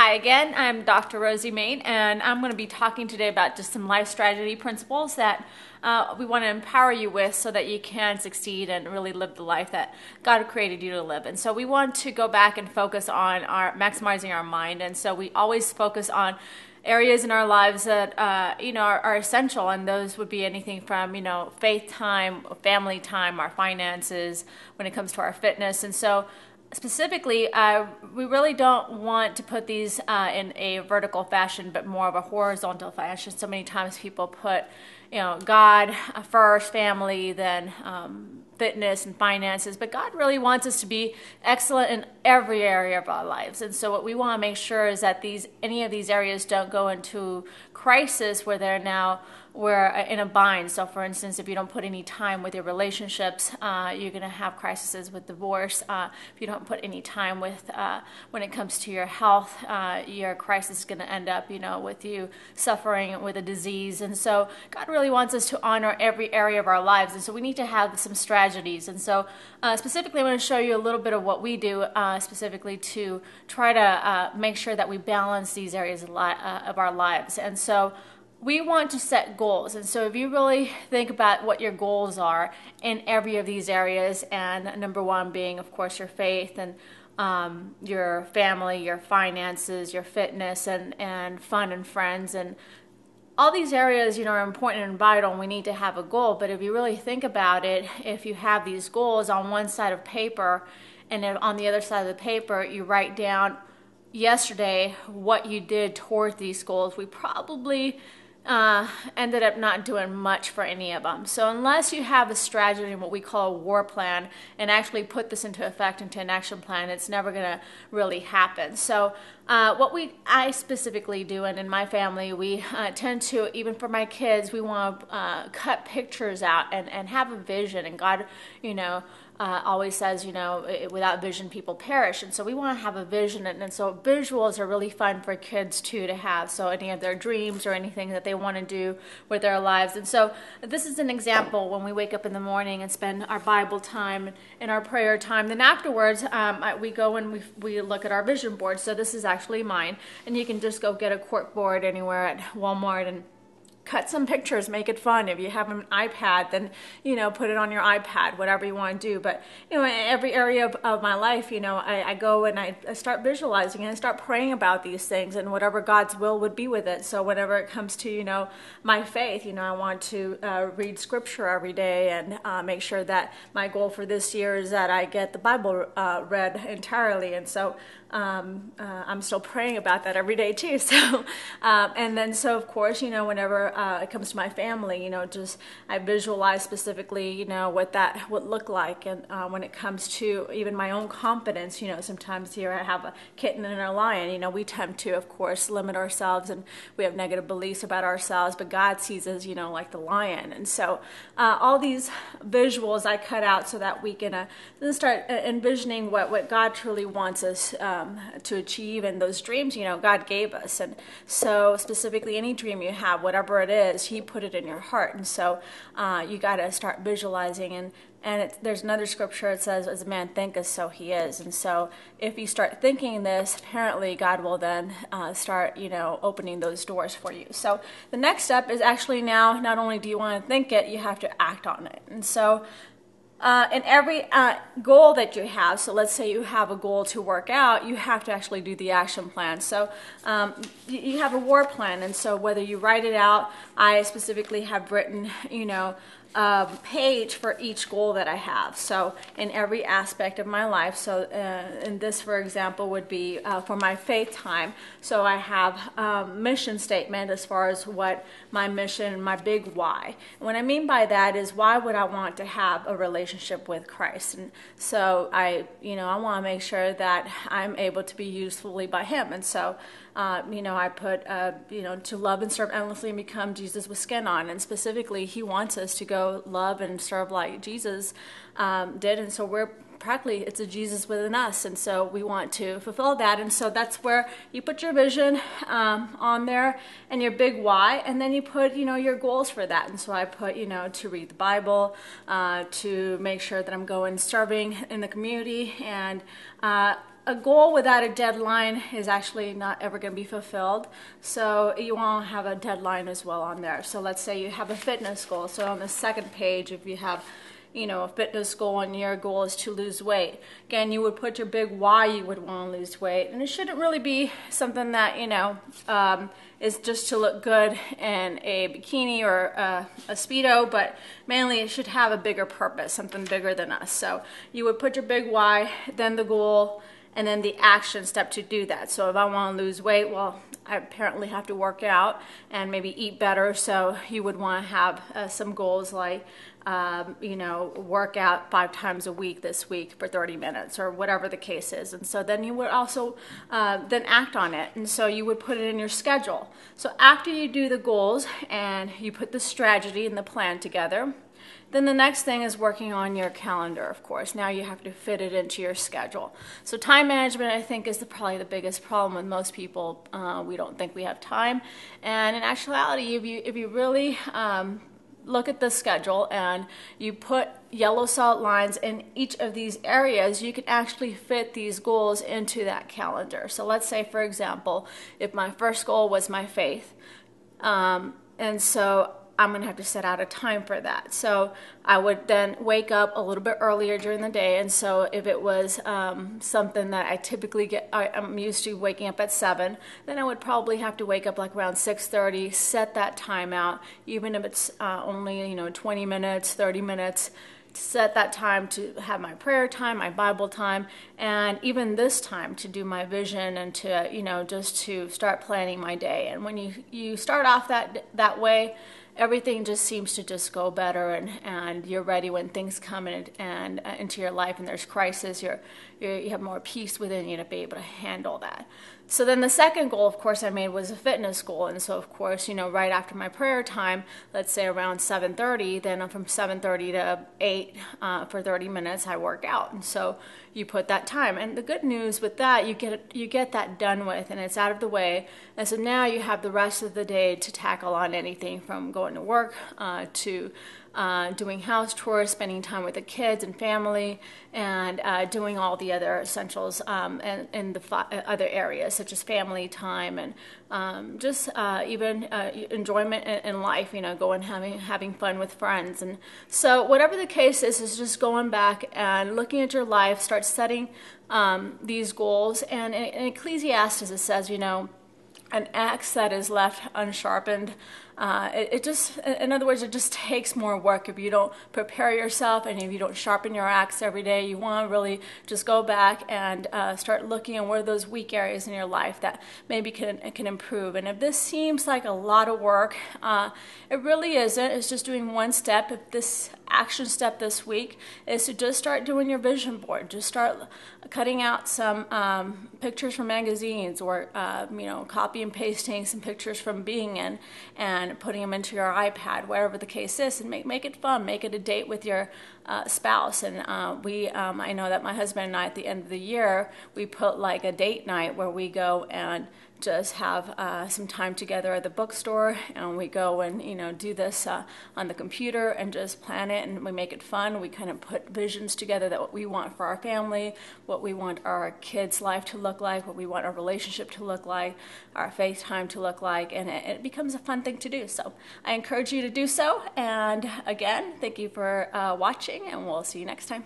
Hi again, I'm Dr. Rosie Main, and I'm going to be talking today about just some life strategy principles that we want to empower you with so that you can succeed and really live the life that God created you to live. And so we want to go back and focus on maximizing our mind. And so we always focus on areas in our lives that are essential, and those would be anything from faith time, family time, our finances, when it comes to our fitness. And so specifically, we really don't want to put these in a vertical fashion, but more of a horizontal fashion. So many times people put, God first, family, then fitness and finances. But God really wants us to be excellent in every area of our lives. And so what we want to make sure is that any of these areas don't go into crisis where we're in a bind. So for instance, if you don't put any time with your relationships, you're going to have crises with divorce. If you don't put any time with when it comes to your health, your crisis is going to end up with you suffering with a disease. And so God really wants us to honor every area of our lives, and so we need to have some strategies. And so specifically, I'm going to show you a little bit of what we do specifically to try to make sure that we balance these areas of our lives. And so we want to set goals. And so if you really think about what your goals are in every of these areas, and number one being, of course, your faith and your family, your finances, your fitness, and fun and friends, and all these areas, are important and vital, and we need to have a goal. But if you really think about it, if you have these goals on one side of paper, and then on the other side of the paper, you write down yesterday what you did toward these goals, we probably ended up not doing much for any of them. So unless you have a strategy and what we call a war plan and actually put this into effect into an action plan, it's never going to really happen. So what I specifically do, and in my family, we tend to, even for my kids, we want to cut pictures out and have a vision. And God, always says, without vision, people perish. And so we want to have a vision. And so visuals are really fun for kids too to have. So any of their dreams or anything that they want to do with their lives. And so this is an example when we wake up in the morning and spend our Bible time and our prayer time. Then afterwards, we go and we look at our vision board. So this is actually mine. And you can just go get a cork board anywhere at Walmart and cut some pictures, make it fun. If you have an iPad, then, put it on your iPad, whatever you want to do. But, in every area of my life, I go and I start visualizing and I start praying about these things and whatever God's will would be with it. So whenever it comes to, my faith, I want to read scripture every day and make sure that my goal for this year is that I get the Bible read entirely. And so I'm still praying about that every day too. So, and then so of course, whenever it comes to my family, just I visualize specifically, what that would look like. And when it comes to even my own confidence, sometimes here I have a kitten and a lion. We tend to, of course, limit ourselves, and we have negative beliefs about ourselves. But God sees us, like the lion. And so all these visuals I cut out so that we can then start envisioning what God truly wants us to achieve, and those dreams, God gave us. And so specifically any dream you have, whatever it is, He put it in your heart. And so you got to start visualizing. And there's another scripture, it says, as a man thinketh, so he is. And so if you start thinking this, apparently God will then start, opening those doors for you. So the next step is actually now, not only do you want to think it, you have to act on it. And so in every goal that you have, so let's say you have a goal to work out, you have to actually do the action plan. So you have a war plan, and so whether you write it out, I specifically have written, page for each goal that I have. So in every aspect of my life. So and this, for example, would be for my faith time. So I have mission statement as far as what my mission, my big why. And what I mean by that is, why would I want to have a relationship with Christ? And so I want to make sure that I'm able to be used fully by Him. And so I put, to love and serve endlessly and become Jesus with skin on. And specifically, He wants us to go love and serve like Jesus did. And so we're practically, it's a Jesus within us. And so we want to fulfill that. And so that's where you put your vision on there and your big why. And then you put, your goals for that. And so I put, to read the Bible, to make sure that I'm going serving in the community, and a goal without a deadline is actually not ever going to be fulfilled. So you want to have a deadline as well on there. So let's say you have a fitness goal. So on the second page, if you have a fitness goal and your goal is to lose weight. Again, you would put your big why you would want to lose weight. And it shouldn't really be something that, is just to look good in a bikini or a Speedo, but mainly it should have a bigger purpose, something bigger than us. So you would put your big why, then the goal, and then the action step to do that. So if I want to lose weight, well, I apparently have to work out and maybe eat better. So you would want to have some goals like, work out 5 times a week this week for 30 minutes or whatever the case is. And so then you would also then act on it. And so you would put it in your schedule. So after you do the goals and you put the strategy and the plan together, then the next thing is working on your calendar, of course. Now you have to fit it into your schedule. So time management, I think, is probably the biggest problem with most people. We don't think we have time. And in actuality, if you really look at the schedule and you put yellow solid lines in each of these areas, you can actually fit these goals into that calendar. So let's say, for example, if my first goal was my faith, and so I'm going to have to set out a time for that. So I would then wake up a little bit earlier during the day. And so if it was something that I typically I'm used to waking up at 7, then I would probably have to wake up like around 6:30, set that time out, even if it's only 20 minutes, 30 minutes. Set that time to have my prayer time, my Bible time, and even this time to do my vision and to just to start planning my day. And when you start off that way, everything just seems to just go better, and you're ready when things come in and into your life and there's crisis. You have more peace within you to be able to handle that. So then the second goal, of course, I made was a fitness goal. And so, of course, right after my prayer time, let's say around 7:30, then from 7:30 to 8 for 30 minutes, I work out. And so you put that time. And the good news with that, you get that done with, and it's out of the way. And so now you have the rest of the day to tackle on anything from going to work to doing house chores, spending time with the kids and family, and doing all the other essentials and in the other areas such as family time and just even enjoyment in life, going having fun with friends. And so whatever the case is just going back and looking at your life, start setting these goals. And in Ecclesiastes it says, an axe that is left unsharpened, in other words, it just takes more work if you don't prepare yourself and if you don't sharpen your axe every day. You want to really just go back and start looking at where those weak areas in your life that maybe can improve. And if this seems like a lot of work, it really isn't. It's just doing one step. If this action step this week is to just start doing your vision board. Just start cutting out some pictures from magazines or, copy and pasting some pictures from Being In and putting them into your iPad, wherever the case is, and make it fun. Make it a date with your spouse. And I know that my husband and I, at the end of the year, we put like a date night where we go and just have some time together at the bookstore, and we go and do this on the computer and just plan it, and we make it fun. We kind of put visions together that what we want for our family, what we want our kids' life to look like, what we want our relationship to look like, our faith time to look like, and it becomes a fun thing to do. So I encourage you to do so. And again, thank you for watching, and we'll see you next time.